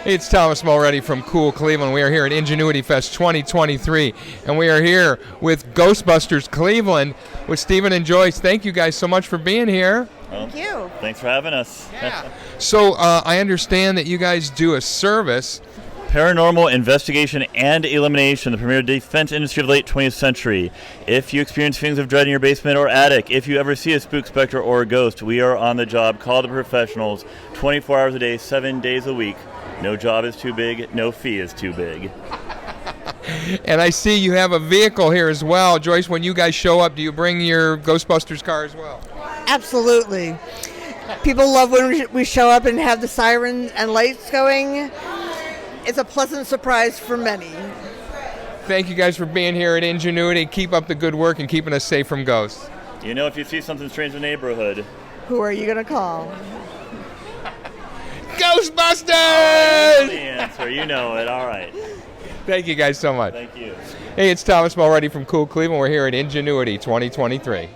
It's Thomas Mulready from Cool Cleveland. We are here at Ingenuity Fest 2023, and we are here with Ghostbusters Cleveland with Stephen and Joyce. Thank you guys so much for being here. Thank you. Thanks for having us. Yeah. So I understand that you guys do a service. Paranormal investigation and elimination, the premier defense industry of the late 20th century. If you experience feelings of dread in your basement or attic, if you ever see a spook, specter, or a ghost, we are on the job. Call the professionals 24 hours a day, 7 days a week. No job is too big, no fee is too big. And I see you have a vehicle here as well. Joyce, when you guys show up, do you bring your Ghostbusters car as well? Absolutely. People love when we show up and have the sirens and lights going. It's a pleasant surprise for many. Thank you guys for being here at Ingenuity. Keep up the good work and keeping us safe from ghosts. You know, if you see something strange in the neighborhood, Who are you going to call? Ghostbusters! the answer, you know it. All right. Thank you guys so much. Thank you. Hey, it's Thomas Mulready from Cool Cleveland. We're here at Ingenuity 2023.